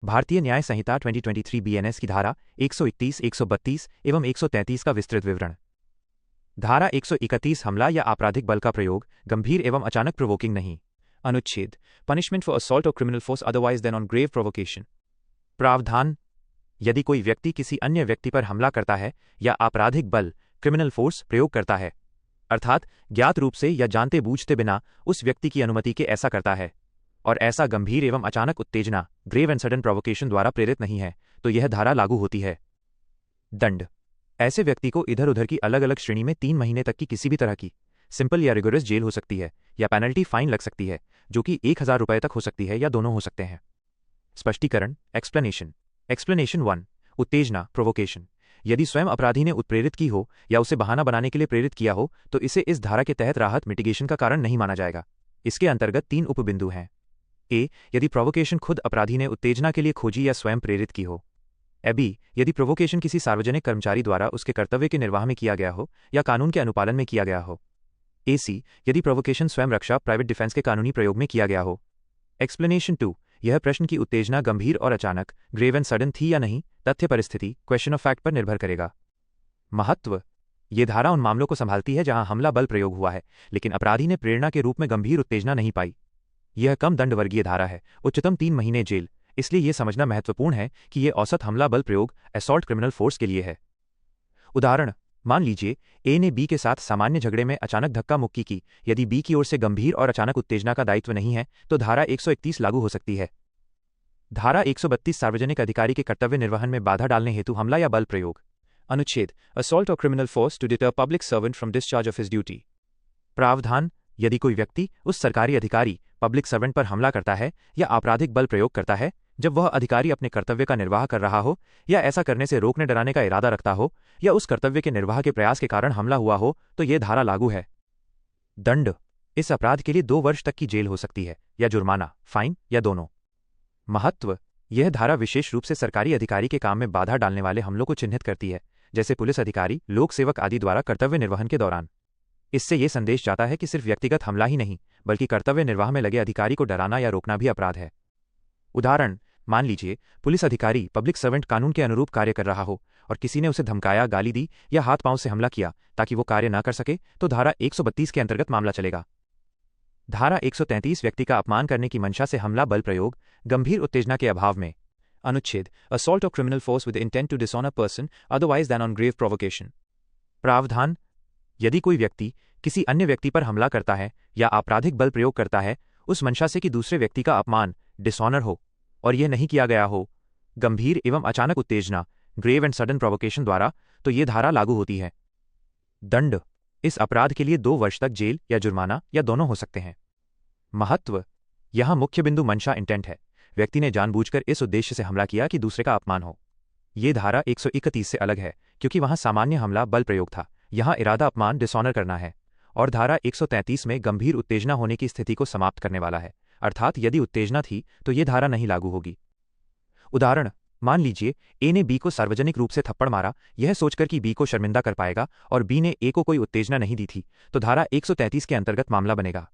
भारतीय न्याय संहिता 2023 बीएनएस की धारा 131, 132 एवं 133 का विस्तृत विवरण। धारा 131 हमला या आपराधिक बल का प्रयोग गंभीर एवं अचानक प्रोवोकिंग नहीं। अनुच्छेद पनिशमेंट फॉर असॉल्ट और criminal force otherwise then on grave provocation. प्रावधान यदि कोई व्यक्ति किसी अन्य व्यक्ति पर हमला करता है या आपराधिक बल क्रिमिनल फोर्स प्रयोग करता है, अर्थात ज्ञात रूप से या जानते बूझते बिना उस व्यक्ति की अनुमति के ऐसा करता है, और ऐसा गंभीर एवं अचानक उत्तेजना ग्रेव एंड सडन प्रोवोकेशन द्वारा प्रेरित नहीं है, तो यह धारा लागू होती है। दंड ऐसे व्यक्ति को इधर उधर की अलग अलग श्रेणी में 3 महीने तक की किसी भी तरह की सिंपल या रिगोरस जेल हो सकती है या पेनल्टी फाइन लग सकती है, जो कि 1000 रुपये तक हो सकती है या दोनों हो सकते हैं। स्पष्टीकरण एक्सप्लेनेशन 1 उत्तेजना प्रोवोकेशन यदि स्वयं अपराधी ने उत्प्रेरित की हो या उसे बहाना बनाने के लिए प्रेरित किया हो तो इसे इस धारा के तहत राहत मिटिगेशन का कारण नहीं माना जाएगा। इसके अंतर्गत 3 उपबिंदु हैं। ए यदि प्रोवोकेशन खुद अपराधी ने उत्तेजना के लिए खोजी या स्वयं प्रेरित की हो। बी यदि प्रोवोकेशन किसी सार्वजनिक कर्मचारी द्वारा उसके कर्तव्य के निर्वाह में किया गया हो या कानून के अनुपालन में किया गया हो। सी यदि प्रोवोकेशन स्वयं रक्षा प्राइवेट डिफेंस के कानूनी प्रयोग में किया गया हो। एक्सप्लेनेशन 2 यह प्रश्न की उत्तेजना गंभीर और अचानक ग्रेव एंड सडन थी या नहीं, तथ्य परिस्थिति क्वेश्चन ऑफ फैक्ट पर निर्भर करेगा। महत्व ये धारा उन मामलों को संभालती है जहां हमला बल प्रयोग हुआ है लेकिन अपराधी ने प्रेरणा के रूप में गंभीर उत्तेजना नहीं पाई। यह कम दंड वर्गीय धारा है, उच्चतम 3 महीने जेल, इसलिए यह समझना महत्वपूर्ण है कि यह औसत हमला बल प्रयोग असॉल्ट क्रिमिनल फोर्स के लिए है। उदाहरण मान लीजिए ए ने बी के साथ सामान्य झगड़े में अचानक धक्का मुक्की की। यदि बी की ओर से गंभीर और अचानक उत्तेजना का दायित्व नहीं है तो धारा 131 लागू हो सकती है। धारा 132 सार्वजनिक अधिकारी के कर्तव्य निर्वहन में बाधा डालने हेतु हमला या बल प्रयोग। अनुच्छेद असॉल्ट और criminal force to deter public servant from discharge of his duty. प्रावधान यदि कोई व्यक्ति उस सरकारी अधिकारी पब्लिक सर्वेंट पर हमला करता है या आपराधिक बल प्रयोग करता है जब वह अधिकारी अपने कर्तव्य का निर्वाह कर रहा हो या ऐसा करने से रोकने डराने का इरादा रखता हो या उस कर्तव्य के निर्वाह के प्रयास के कारण हमला हुआ हो तो यह धारा लागू है। दंड इस अपराध के लिए 2 वर्ष तक की जेल हो सकती है या जुर्माना फाइन या दोनों। महत्व यह धारा विशेष रूप से सरकारी अधिकारी के काम में बाधा डालने वाले हमलों को चिन्हित करती है, जैसे पुलिस अधिकारी लोक सेवक आदि द्वारा कर्तव्य निर्वहन के दौरान। इससे यह संदेश जाता है कि सिर्फ व्यक्तिगत हमला ही नहीं बल्कि कर्तव्य निर्वाह में लगे अधिकारी को डराना या रोकना भी अपराध है। उदाहरण मान लीजिए पुलिस अधिकारी पब्लिक सर्वेंट कानून के अनुरूप कार्य कर रहा हो और किसी ने उसे धमकाया, गाली दी या हाथ पांव से हमला किया ताकि वो कार्य न कर सके तो धारा 132 के अंतर्गत मामला चलेगा। धारा 133 व्यक्ति का अपमान करने की मंशा से हमला बल प्रयोग गंभीर उत्तेजना के अभाव में। अनुच्छेद assault of criminal force with intent to dishonour person otherwise then on grave provocation. प्रावधान यदि कोई व्यक्ति किसी अन्य व्यक्ति पर हमला करता है या आपराधिक बल प्रयोग करता है उस मंशा से कि दूसरे व्यक्ति का अपमान डिसऑनर हो और यह नहीं किया गया हो गंभीर एवं अचानक उत्तेजना ग्रेव एंड सडन प्रोवोकेशन द्वारा, तो यह धारा लागू होती है। दंड इस अपराध के लिए 2 वर्ष तक जेल या जुर्माना या दोनों हो सकते हैं। महत्व यहां मुख्य बिंदु मंशा इंटेंट है। व्यक्ति ने जानबूझकर इस उद्देश्य से हमला किया कि दूसरे का अपमान हो। यह धारा 131 से अलग है क्योंकि वहां सामान्य हमला बल प्रयोग था, यहां इरादा अपमान डिसऑनर करना है, और धारा 133 में गंभीर उत्तेजना होने की स्थिति को समाप्त करने वाला है, अर्थात यदि उत्तेजना थी तो यह धारा नहीं लागू होगी। उदाहरण मान लीजिए ए ने बी को सार्वजनिक रूप से थप्पड़ मारा, यह सोचकर कि बी को शर्मिंदा कर पाएगा, और बी ने ए को कोई उत्तेजना नहीं दी थी, तो धारा 133 के अंतर्गत मामला बनेगा।